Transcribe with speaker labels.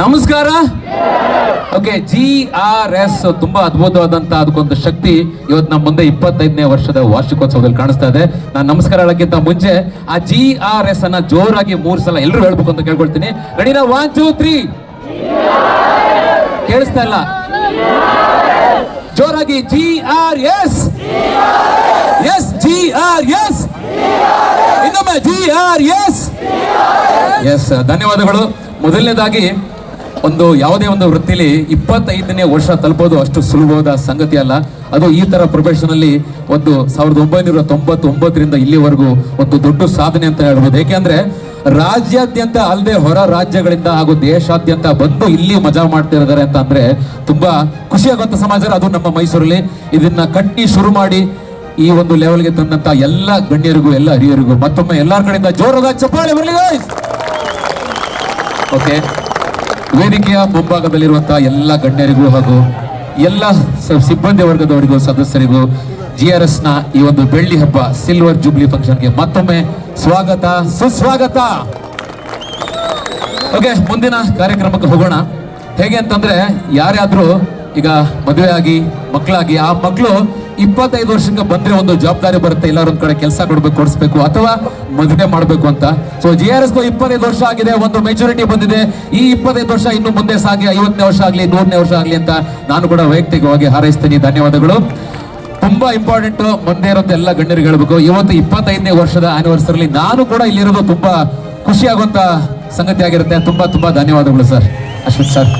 Speaker 1: ನಮಸ್ಕಾರ. Okay, GRS ತುಂಬಾ ಅದ್ಭುತವಾದಂತ ಅದಕ್ಕೊಂದು ಶಕ್ತಿ ಇವತ್ತು ನಮ್ಮ ಮುಂದೆ 25ನೇ ವರ್ಷದ ವಾರ್ಷಿಕೋತ್ಸವದಲ್ಲಿ ಕಾಣಿಸ್ತಾ ಇದೆ. ನಾನು ನಮಸ್ಕಾರ ಹೇಳಕ್ಕಿಂತ ಮುಂಚೆ ಆ GRS ಅನ್ನ ಜೋರಾಗಿ 3 ಸಲ ಎಲ್ಲರೂ ಹೇಳ್ಬೇಕು ಅಂತ ಕೇಳ್ಕೊಳ್ತೀನಿ. ರೆಡಿನಾ? 1 2 3. ಕೇಳಿಸ್ತಾ ಇಲ್ಲ? ಜೋರಾಗಿ GRS. Yes, GRS. ಇನ್ನೊಮ್ಮೆ GRS. ಎಸ್, ಧನ್ಯವಾದಗಳು. ಮೊದಲನೇದಾಗಿ ಯಾವುದೇ ಒಂದು ವೃತ್ತಿಲಿ 25ನೇ ವರ್ಷ ತಲುಪೋದು ಅಷ್ಟು ಸುಲಭವಾದ ಸಂಗತಿ ಅಲ್ಲ. ಅದು ಈ ತರ ಪ್ರೊಫೆಷನ್ ಅಲ್ಲಿ 1999ರಿಂದ ಇಲ್ಲಿವರೆಗೂ ಒಂದು ದೊಡ್ಡ ಸಾಧನೆ ಅಂತ ಹೇಳ್ಬೋದು. ಏಕೆಂದ್ರೆ ರಾಜ್ಯಾದ್ಯಂತ ಅಲ್ಲದೆ ಹೊರ ರಾಜ್ಯಗಳಿಂದ ಹಾಗೂ ದೇಶಾದ್ಯಂತ ಬಂದು ಇಲ್ಲಿ ಮಜಾ ಮಾಡ್ತಿದ್ದಾರೆ ಅಂತ ಅಂದ್ರೆ ತುಂಬಾ ಖುಷಿಯಾಗುವಂತ ಸಮಾಚಾರ. ಅದು ನಮ್ಮ ಮೈಸೂರಲ್ಲಿ ಇದನ್ನ ಕಟ್ಟಿ ಶುರು ಮಾಡಿ ಈ ಒಂದು ಲೆವೆಲ್ಗೆ ತಂದಂತ ಎಲ್ಲ ಗಣ್ಯರಿಗೂ ಎಲ್ಲ ಹಿರಿಯರಿಗೂ ಮತ್ತೊಮ್ಮೆ ಎಲ್ಲರ ಕಡೆಯಿಂದ ಜೋರಾದ ಚಪ್ಪಾಳೆ ಬರಲಿ. ಓಕೆ, ವೇದಿಕೆಯ ಮುಂಭಾಗದಲ್ಲಿರುವಂತಹ ಎಲ್ಲ ಗಣ್ಯರಿಗೂ ಹಾಗೂ ಎಲ್ಲ ಸಿಬ್ಬಂದಿ ವರ್ಗದವರಿಗೂ ಸದಸ್ಯರಿಗೂ GRS ನ ಈ ಒಂದು ಬೆಳ್ಳಿ ಹಬ್ಬ ಸಿಲ್ವರ್ ಜೂಬ್ಲಿ ಫಂಕ್ಷನ್ಗೆ ಮತ್ತೊಮ್ಮೆ ಸ್ವಾಗತ, ಸುಸ್ವಾಗತ. ಓಕೆ, ಮುಂದಿನ ಕಾರ್ಯಕ್ರಮಕ್ಕೆ ಹೋಗೋಣ. ಹೇಗೆ ಅಂತಂದ್ರೆ, ಯಾರ್ಯಾದ್ರೂ ಈಗ ಮದುವೆ ಆಗಿ ಮಕ್ಕಳಾಗಿ ಆ ಮಕ್ಕಳು 25 ವರ್ಷಕ್ಕೆ ಬಂದ್ರೆ ಒಂದು ಜವಾಬ್ದಾರಿ ಬರುತ್ತೆ, ಎಲ್ಲಾರು ಒಂದ್ ಕಡೆ ಕೆಲಸ ಕೊಡಿಸ್ಬೇಕು ಅಥವಾ ಮದುವೆ ಮಾಡ್ಬೇಕು ಅಂತ. ಸೊ GRS 25 ವರ್ಷ ಆಗಿದೆ, ಒಂದು ಮೆಚುರಿಟಿ ಬಂದಿದೆ. ಈ 25 ವರ್ಷ ಇನ್ನು ಮುಂದೆ ಸಾಗಿ 50ನೇ ವರ್ಷ ಆಗ್ಲಿ 100ನೇ ವರ್ಷ ಆಗ್ಲಿ ಅಂತ ನಾನು ಕೂಡ ವೈಯಕ್ತಿಕವಾಗಿ ಹಾರೈಸ್ತೀನಿ. ಧನ್ಯವಾದಗಳು. ತುಂಬಾ ಇಂಪಾರ್ಟೆಂಟ್ ಮುಂದೆ ಇರೋಂತ ಎಲ್ಲ ಗಣ್ಯರಿಗೆ ಹೇಳ್ಬೇಕು, ಇವತ್ತು 25ನೇ ವರ್ಷದ ಆನಿವರ್ಸರಿ ನಾನು ಕೂಡ ಇಲ್ಲಿರೋದು ತುಂಬಾ ಖುಷಿ ಆಗುವಂತ ಸಂಗತಿ ಆಗಿರುತ್ತೆ. ತುಂಬಾ ಧನ್ಯವಾದಗಳು ಸರ್, ಅಶ್ವಿತ್ ಸರ್.